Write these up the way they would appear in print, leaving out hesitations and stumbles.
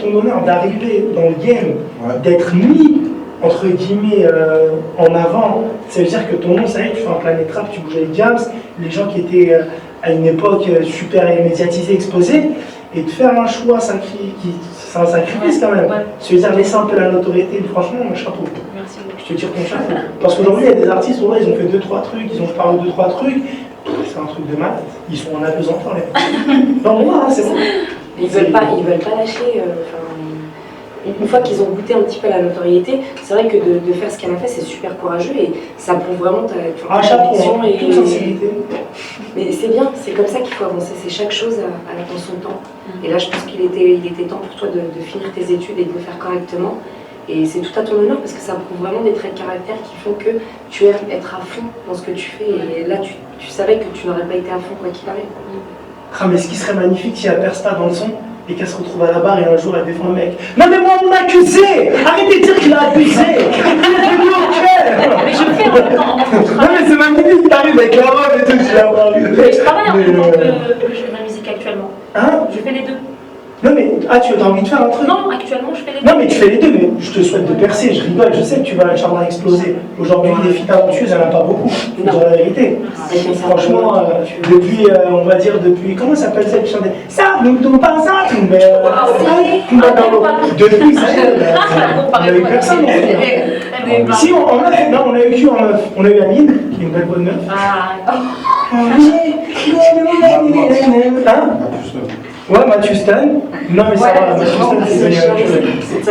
ton honneur d'arriver dans le game, d'être mis, entre guillemets, en avant. Ça veut dire que ton nom, ça y est, tu fais un Planète Rap, tu bouges avec Jams, les gens qui étaient à une époque super médiatisés, exposés, et de faire un choix c'est un sacrifice quand même. Ça veut dire laisser un peu la notoriété, franchement, mon chapeau. Merci beaucoup. Je te tire ton chapeau. Parce qu'aujourd'hui, il y a des artistes, ouais, ils ont fait 2-3 trucs, ils ont parlé de 2-3 trucs, c'est un truc de malade. Ils sont en apesanteur, les non, moi, c'est bon. Ils veulent pas lâcher. Une fois qu'ils ont goûté un petit peu la notoriété, c'est vrai que de faire ce qu'elle a fait, c'est super courageux et ça prouve vraiment ta vision et toute sincérité. Mais c'est bien, c'est comme ça qu'il faut avancer, c'est chaque chose dans son temps. Et là, je pense qu'il était temps pour toi de finir tes études et de le faire correctement. Et c'est tout à ton honneur parce que ça prouve vraiment des traits de caractère qui font que tu aimes être à fond dans ce que tu fais. Et là, tu savais que tu n'aurais pas été à fond quoi qu'il arrive. Ah, mais ce qui serait magnifique si elle perce pas dans le son et qu'elle se retrouve à la barre et un jour elle défend le mec. Non mais moi on m'a accusé. Arrêtez de dire qu'il a abusé. Mais je fais en même temps. Non mais c'est magnifique, t'arrives avec la robe et tout, tu l'as pas vu. Mais je travaille en même temps que je fais de la musique actuellement. Hein? Je fais les deux. Non mais, tu as envie de faire un truc? Non, actuellement je fais les deux. Non mais tu fais les deux, mais je te souhaite de percer, je rigole, je sais que tu vas Inch'Allah exploser. Aujourd'hui les filles talentueuses, il n'y en a pas beaucoup, faut dire la vérité. Franchement, depuis, on va dire depuis, comment s'appelle celle qui chantait? Ça, nous ne tombe pas ça, mais... Depuis, ça, on a eu personne, on va dire. Si, on a fait, non, on a eu qui en meuf? On a eu Amine, qui est une belle bonne meuf. Ouais, Mathieu Stan. Non, mais ça va, Mathieu Stan, c'est devenu c'est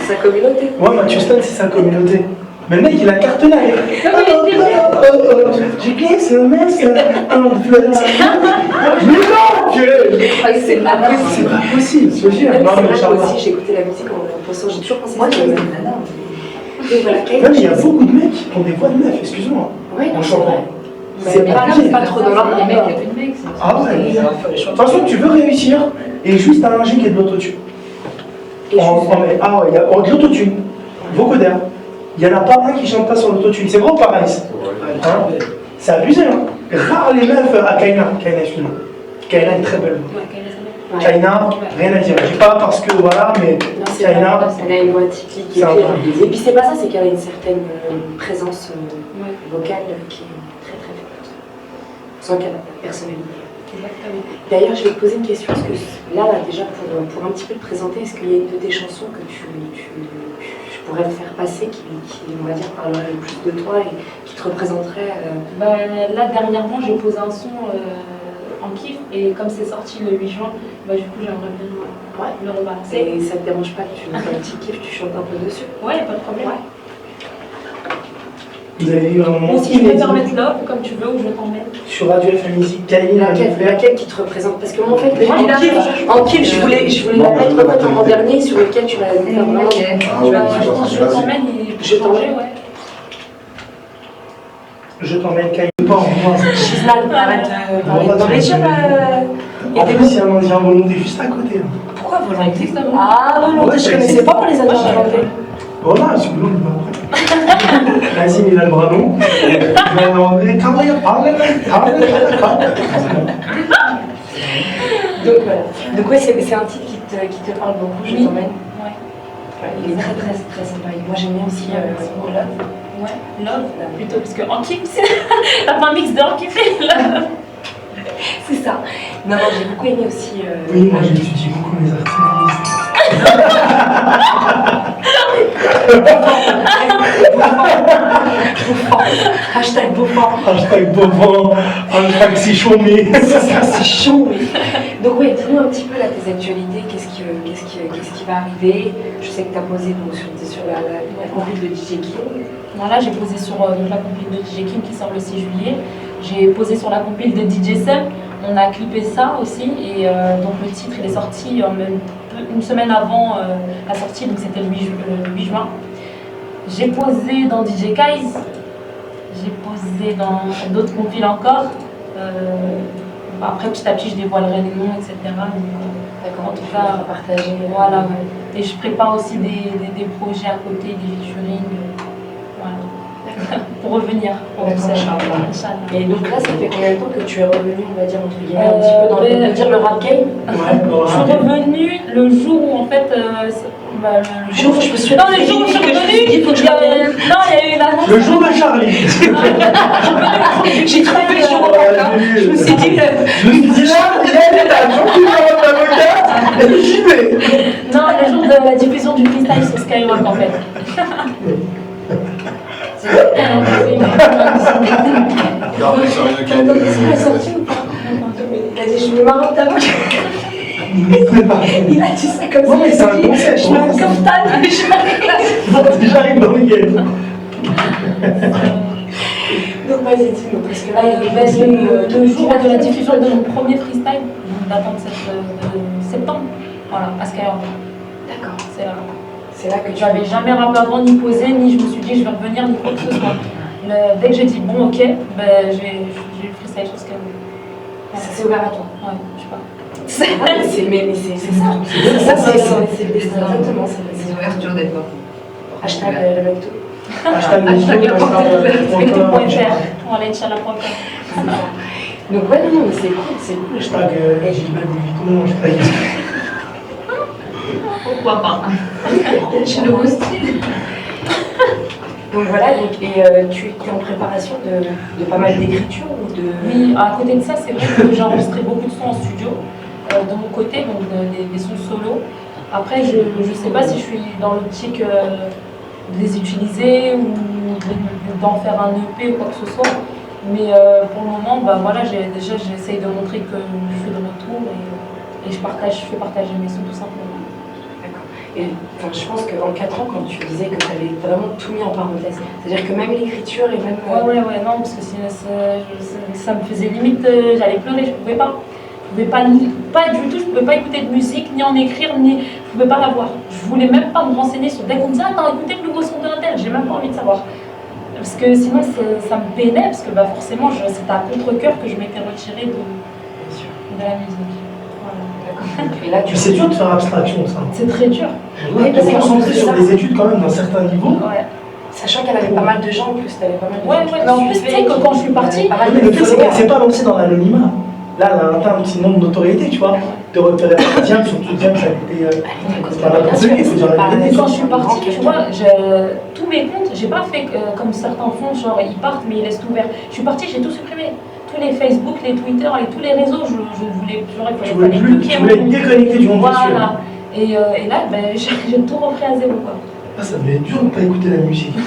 sa communauté. Ouais, Mathieu Stan, c'est sa communauté. Mais le mec, il a cartonné avec. J'ai glissé le mec, un peu. Mais non, c'est pas possible, je te jure. Non, mais moi aussi, j'ai écouté la musique en pensant, j'ai toujours pensé que c'était Non, mais il y a beaucoup de mecs qui ont des voix de meuf, excuse-moi. En chantant. C'est pas trop dans l'ordre. Les mecs, il y a plus de mecs. Ah ouais. De toute façon, tu veux réussir et juste un ingé qui est de l'autotune. Ah ouais, il y a de l'autotune, vocodeur. Il n'y en a pas un qui chante pas sur l'autotune. C'est vrai ou pas, Raïs? C'est abusé, hein. Rare les meufs à Kaina. Kaina, excuse-moi. Kaina est très belle. Kaina, rien à dire. Je dis pas parce que voilà, mais Kaina. Elle a une voix typique. Et puis c'est pas ça, c'est qu'elle a une certaine présence vocale qui est très très forte. Sans qu'elle a de personnalité. Exactement. D'ailleurs, je vais te poser une question, parce que là déjà, pour un petit peu te présenter, est-ce qu'il y a une de tes chansons que tu pourrais me faire passer, qui, on va dire, parlerait le plus de toi et qui te représenterait Là, dernièrement, j'ai posé un son en kiff, et comme c'est sorti le 8 juin, du coup, j'aimerais bien le rebalancer. Et ça te dérange pas que tu fasses un petit kiff, tu chantes un peu dessus? Ouais, pas de problème. Vous avez eu un moment. Ou si je peux te remettre Love, comme tu veux, ou je t'emmène. Sur Radio FM Musique, laquelle qui te représente? Parce que moi, en fait, en kiff, je voulais la mettre en dernier, sur lequel tu vas faire vraiment. Je t'emmène et. Je t'emmène, ouais. Je t'emmène Kaïpa. Gisèle, arrête de réussir. En plus, il y a un indien volonté juste à côté. Pourquoi volonté? Ah, volonté, je connaissais pas pour les indiens volonté. Voilà, c'est bon, Nazim, il a le bras long. Il va demander Donc ouais, c'est un titre qui te parle beaucoup, je t'emmène. Il est très très très sympa. Moi j'aime bien aussi Love. Ouais, Love plutôt, parce que en kiff, t'as pas un mix de en kiff et Love. C'est ça. Non, j'ai beaucoup aimé aussi. Oui, moi j'étudie beaucoup les artistes. Hashtag Beaufort. Hashtag Beaufort. Hashtag si chaud, mais. C'est chaud, mais. Donc, ouais, dis-nous un petit peu là tes actualités. Qu'est-ce qui va arriver? Je sais que tu as posé donc, sur la compil de DJ Kim. Voilà, j'ai posé sur la compil de DJ Kim qui sort le 6 juillet. J'ai posé sur la compil de DJ Seb. On a clippé ça aussi. Et donc, le titre il est sorti une semaine avant la sortie, donc c'était le 8 juin. J'ai posé dans DJ Kaiz, j'ai posé dans d'autres compiles encore. Après, petit à petit, je dévoilerai les noms, etc. D'accord, en tout cas, partager. Voilà, ouais. Et je prépare aussi des projets à côté, des featuring. Voilà. pour revenir. D'accord. Inch'Allah. Et donc là, ça fait combien de temps que tu es revenu, on va dire, entre guillemets, un petit peu dans le, dire le rap game? Je suis revenue le jour où en fait. Le jour où je me suis Non, le jour où je suis revenue, il y a eu l'annonce. Le jour de Charlie. J'ai trouvé le jour où je me suis dit. Je me suis dit là, il y a une étape, j'en suis dans l'avocat et j'y vais. Non, le jour de la diffusion du freestyle sur Skyrock en fait. Il a dit, je me marre d'avocat. Il a dit ça comme ça. Non, mais c'est un concept. Je me caftane. J'arrive dans le game. Donc vas-y, dis-nous, parce que là, Le jour de la diffusion de mon premier freestyle, datant de septembre, voilà, à Skyrock. D'accord. C'est là que tu n'avais jamais rappé avant, ni posé, ni je me suis dit je vais revenir, ni quoi que ce soit. Dès que j'ai dit bon, ok, ben, j'ai eu le freestyle sur Skyrock. Ça s'est ouvert à toi. Ouais, je sais pas. C'est ça. C'est exactement ça. C'est l'ouverture des portes. Hashtag le McDo. Spectre.fr. Voilà, Inch'Allah.com. Donc ouais, non, mais c'est cool. Hashtag Gilbert Vuitton, hashtag. Pourquoi pas. J'ai le beau style. Donc voilà, et tu es en préparation de pas mal d'écriture ou de... Oui, à côté de ça, c'est vrai que j'ai enregistré beaucoup de sons en studio, de mon côté, donc des sons solo. Après, je ne sais pas si je suis dans l'optique de les utiliser ou d'en faire un EP ou quoi que ce soit. Mais pour le moment, bah, voilà, j'essaye de montrer que je fais de retour et je fais partager mes sons tout simplement. Et enfin, je pense qu'en 4 ans, quand tu disais que tu avais vraiment tout mis en parenthèse, c'est-à-dire que même l'écriture et même... Ouais, non, parce que ça me faisait limite, j'allais pleurer, je pouvais pas. Je pouvais pas du tout, je pouvais pas écouter de musique, ni en écrire, je pouvais pas la voir. Je voulais même pas me renseigner sur... Dès qu'on me disait, t'as écouté le nouveau son d'un tel, j'ai même pas envie de savoir. Parce que sinon, ça me peinait, parce que bah, forcément, c'était à contre-cœur que je m'étais retirée de la musique. Et là, C'est dur de faire abstraction, ça. C'est très dur. Ouais, de se concentrer sur des études quand même d'un certain niveau. Ouais. Sachant qu'elle avait pas mal de gens en plus, t'avais pas mal de gens. Ouais, mais en plus, tu sais que quand je suis partie... Mais le truc, c'est qu'elle s'est pas lancée dans l'anonymat. Là, elle a atteint un petit nombre de notoriété, tu vois. De repérer par Diam, surtout Diam, ça a été. C'est pas n'importe qui, il faut dire la vérité. Quand je suis partie, tu vois, tous mes comptes, j'ai pas fait comme certains font, genre ils partent mais ils laissent tout ouvert. Je suis partie, j'ai tout supprimé. Tous les Facebook, les Twitter et tous les réseaux, je voulais plus. Tu voulais être déconnecté du monde virtuel. Voilà. Et là, ben, j'ai tout repris à zéro, quoi. Ah, ça devait être dur de ne pas écouter la musique.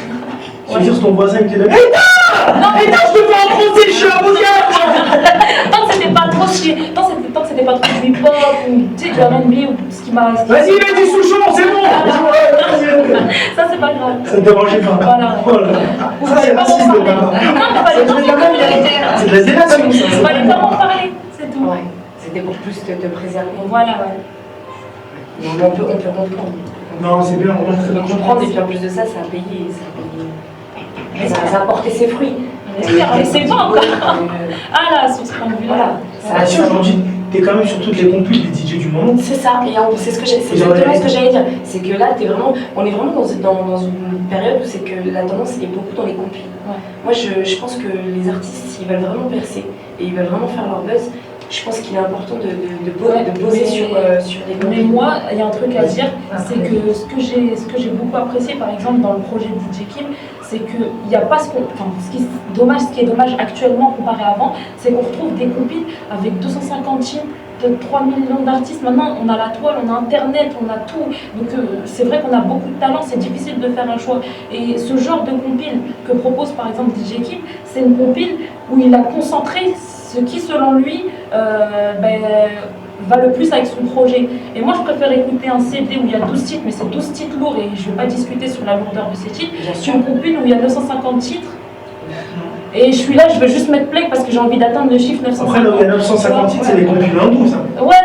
Je veux dire, ton voisin qui était là. Non, mais non, je peux pas en français, je suis avocat. Tant que c'était pas trop du hip-hop ou tu sais, du R&B ou ce qui m'a. Vas-y, mets du Souchon, c'est bon. Ça, c'est pas grave. Ça te dérangeait pas. Voilà. Ça, c'est raciste, non, mais c'est de la délation, ça. Il fallait pas m'en parler, c'est tout. Ouais, c'était pour plus te préserver. Voilà, ouais. On peut comprendre. Non, c'est bien, on va On peut comprendre, et puis en plus de ça, ça a payé. Ça a porté ses fruits. Mais c'est pas encore. Ah là, sur ce point de vue-là. Voilà. Ça, aujourd'hui, t'es quand même sur toutes les compiles des DJ du moment. C'est ça, et c'est exactement ce que j'allais dire. C'est que là, on est vraiment dans une période où c'est que la tendance est beaucoup dans les compiles. Ouais. Moi, je pense que les artistes, s'ils veulent vraiment percer et ils veulent vraiment faire leur buzz, je pense qu'il est important de poser sur les compiles. Mais moi, il y a un truc à dire, c'est que ce que j'ai beaucoup apprécié, par exemple, dans le projet de DJ Kim, c'est qu'il n'y a pas ce qui est dommage actuellement comparé à avant, c'est qu'on retrouve des compiles avec 250 titres de 3 millions d'artistes. Maintenant, on a la toile, on a Internet, on a tout. Donc, c'est vrai qu'on a beaucoup de talent, c'est difficile de faire un choix. Et ce genre de compile que propose par exemple DJ Kim, c'est une compile où il a concentré ce qui, selon lui, va le plus avec son projet. Et moi, je préfère écouter un CD où il y a 12 titres, mais c'est 12 titres lourds et je ne vais pas discuter sur la lourdeur de ces titres, qu'une compile où il y a 950 titres. Et je suis là, je veux juste mettre play parce que j'ai envie d'atteindre le chiffre 950. Après, là où il y a 950 titres, c'est les compiles hindous, ça. Ouais,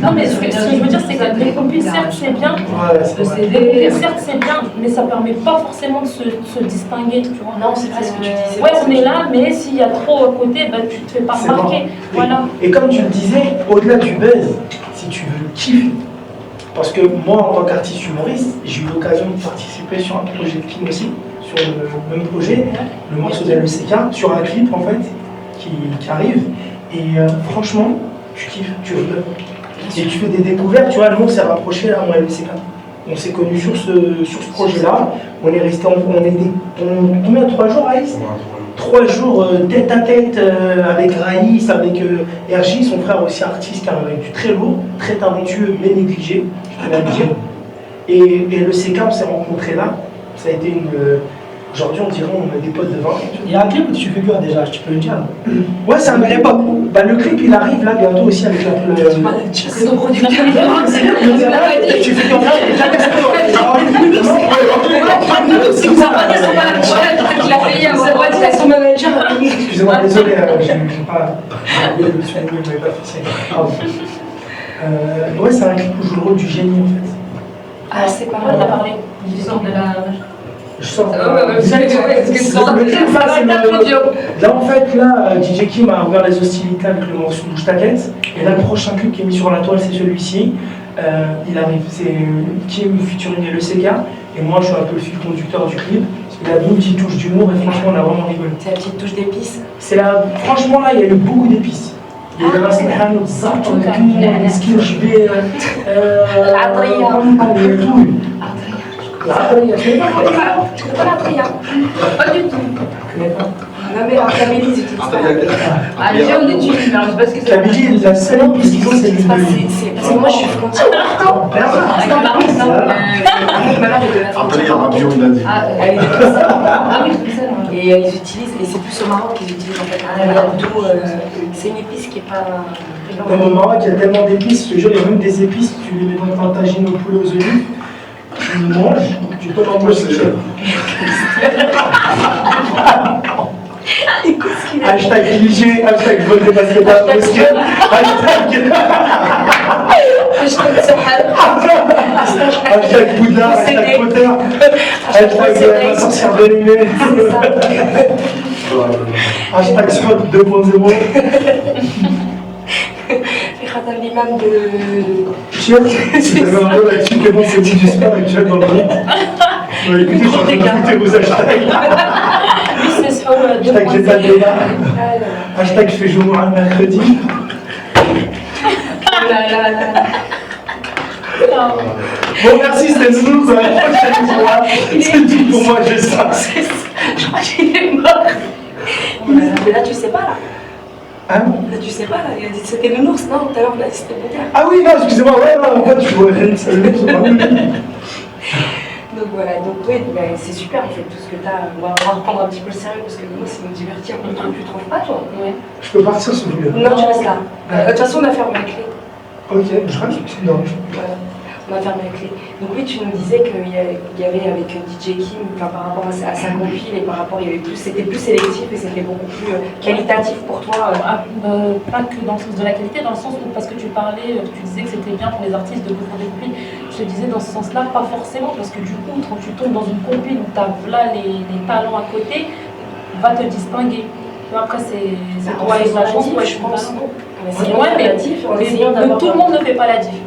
non, mais ce que je veux dire, c'est que les compiles, certes, c'est bien. Certes, c'est bien, mais ça permet pas forcément de se distinguer, tu vois. Non, c'est pas ce que tu dis. Ouais, on est là, mais s'il y a trop à côté, bah, tu te fais pas remarquer. Voilà. Et comme tu le disais, au-delà du buzz, si tu veux kiffer, parce que moi, en tant qu'artiste humoriste, j'ai eu l'occasion de participer participé sur un projet de film aussi, sur le même projet, le morceau de LECK, sur un clip en fait, qui arrive. Et franchement, tu kiffes, tu rigoles. Et tu fais des découvertes, tu vois, nous on s'est rapprochés là, moi et LECK. On s'est connus sur ce projet-là. On est resté combien 3 jours, Raïs? 3 jours tête à tête avec Raïs, avec RJ, son frère aussi artiste, qui a du très lourd, très talentueux, mais négligé, je peux le dire. Et LECK, on s'est rencontrés là. Ça a été une. Aujourd'hui, on dirait on a des potes de 20. Il y a un clip où tu fais quoi déjà, tu peux le dire? Ouais, c'est un bel époque. Bah, le clip, il arrive là bientôt aussi avec la. C'est ton producteur. Tu fais quoi? Si vous avez son manager, il a payé à sa boîte, il a son manager. Excusez-moi, désolé, j'ai pas. Je n'avais pas fait ça. Ouais, c'est un clip où je joue le rôle du génie en fait. Ah, c'est pas On mal. a parlé du sort de la. Je sors. Ouais, Là en fait, là, DJ Kim a ouvert les hostilités avec le morceau Bouge ta tête. Et là, le prochain clip qui est mis sur la toile, c'est celui-ci. Il arrive, c'est Kim featuring LECK. Et moi, je suis un peu le fil conducteur du clip. Il a mis une petite touche d'humour et franchement, on a vraiment rigolé. c'est la petite touche d'épices. C'est là, franchement, là, il y a eu beaucoup d'épices. Il y a eu راس الحانوت الزعتر الكمون مسكين جبير العطرية. العطرية Tu connais pas la Tria? Pas du tout. Non mais la Camélie, ils utilisent pas. Ah, déjà, on étudie, mais je sais pas ce que c'est. Kabylie, la seule épice qu'ils ont, c'est l'huile d'olive. C'est parce que moi je suis frontière. Avec la marque, ça. Ma mère est de la Après, il y frontière. a un bio, il a dit. Elle est de Bruxelles. Ah oui, c'est ça. Et ils utilisent, et c'est plus au Maroc qu'ils utilisent en fait. D'où, c'est une épice qui est pas. Dans le Maroc, il y a tellement d'épices, je te jure, il y a même des épices, tu les mets dans ta tagine au poulet aux olives, tu le manges, tu peux en manger. Hashtag cliché, hashtag vote des basketballs mosquée, hashtag Bouddha, hashtag Potter, hashtag la sorcière de l'année, hashtag Spot 2.0. Khatar l'imam de. Cher, si t'avais un rôle là-dessus, comment c'est dit du sport actuel dans le groupe? Écoutez, je suis en train d'écouter vos hashtags. Oui, c'est sur Hashtag j'ai pas de débat. Hashtag je fais jour un mercredi. Bon, merci, c'était Nounou. Pour la prochaine fois. C'est tout pour moi, je sens. Je crois qu'il est mort. Mais là, tu sais pas là. Hein? Là, tu sais pas là. Il a dit que c'était le ours, non? Tout à l'heure, on a dit que c'était mon père. Ah oui, non, excusez-moi, ouais, non, en fait, je vois rien, ça c'est pas cool. Donc voilà, donc oui, bah, c'est super en fait tout ce que tu as. On va reprendre un petit peu le sérieux parce que moi, c'est me divertir. Tu trouves pas toi? Ouais. Je peux partir si vous voulez. Non, tu restes là. De toute façon, on a fermé la clé. Ok, je reste. Non, Voilà. On a fermé la clé. Donc oui, tu nous disais qu'il y avait avec DJ Kim, enfin, par rapport à sa compile et par rapport, il y avait plus, c'était plus sélectif et c'était beaucoup plus qualitatif pour toi. Pas que dans le sens de la qualité, dans le sens où, parce que tu parlais, tu disais que c'était bien pour les artistes de couvrir des compiles. Je te disais dans ce sens-là, pas forcément, parce que du coup, quand tu tombes dans une compile où tu as là les talents à côté, va te distinguer. Après, c'est toi et la chance, moi je pense. Ouais, mais tout le monde ne fait pas la diff.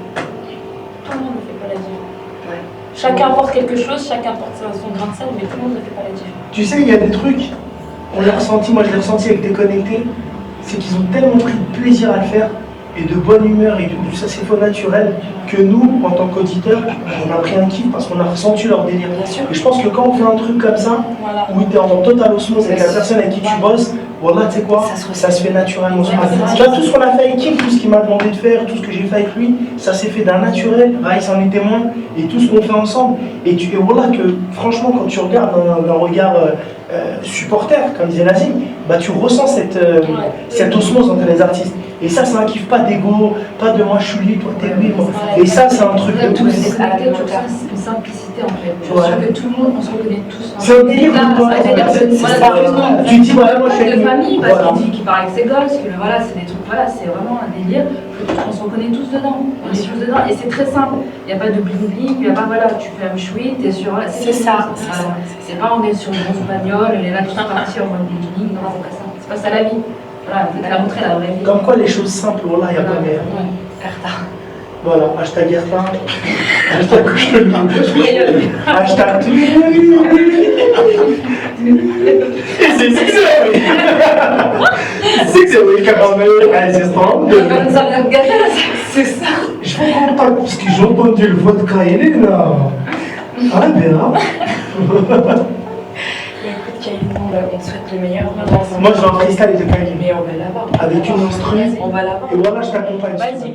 Tout le monde ne fait pas la diff. Ouais. Chacun apporte quelque chose, chacun apporte son grain de sel, mais tout le monde ne fait pas la diff. Tu sais, il y a des trucs, on l'a ressenti, moi je l'ai ressenti avec Déconnecté, c'est qu'ils ont tellement pris de plaisir à le faire, et de bonne humeur, et du saxophone naturel, que nous, en tant qu'auditeurs, on a pris un kiff parce qu'on a ressenti leur délire. Bien sûr. Et je pense que quand on fait un truc comme ça, Voilà. où tu es en total osmose avec la personne avec qui tu bosses, voilà, tu sais quoi, ça se fait naturellement. Tu vois, tout ce qu'on a fait avec Kim, tout ce qu'il m'a demandé de faire, tout ce que j'ai fait avec lui, ça s'est fait d'un naturel, Raïs en est témoin, et tout ce qu'on fait ensemble. Et voilà que, franchement, quand tu regardes d'un regard supporter, comme disait Nazim, bah, tu ressens cette osmose entre les artistes. Et ça, c'est un kiff, pas d'ego, pas de moi je suis lui, toi t'es lui. Et ça, c'est un truc de Tous tout. c'est une simplicité en fait. Je suis Ouais. sûre que tout le monde, on se reconnaît tous. C'est un délire Là, ou pas? c'est-à-dire que C'est voilà, ça. justement, Tu dis, voilà, moi je suis de avec lui. famille, parce Voilà. qu'il dit qu'il parle avec ses gosses, que voilà, c'est des trucs, voilà, c'est vraiment un délire. On se reconnaît tous dedans. On est tous dedans et c'est très simple. Il n'y a pas de bling-bling, il n'y a pas, voilà, tu fais un chouït, t'es sur. Voilà, C'est ça, c'est ça. C'est pas on est sur une grosse bagnole, elle est là, tout parti en mode bling-bling. Non, c'est pas ça. C'est pas ça la vie. Voilà, on te l'a montré la vraie vie. Comme quoi les choses simples, voilà, il n'y a pas meilleur. Ouais. Erta. Voilà, hashtag Ertin, hashtag Couchelin, hashtag tout. C'est que c'est oui, caramel, assistant. Ça vient de gâter là, c'est ça. Je vous contacte parce que j'ai entendu le vodka, il est là. Ah bien. Écoute, Kaline, on te souhaite le meilleur. Moi, je vais en freestyle de Kaline. Mais on va l'avoir. Avec une instru. On va l'avoir. Et voilà, je t'accompagne. Vas-y.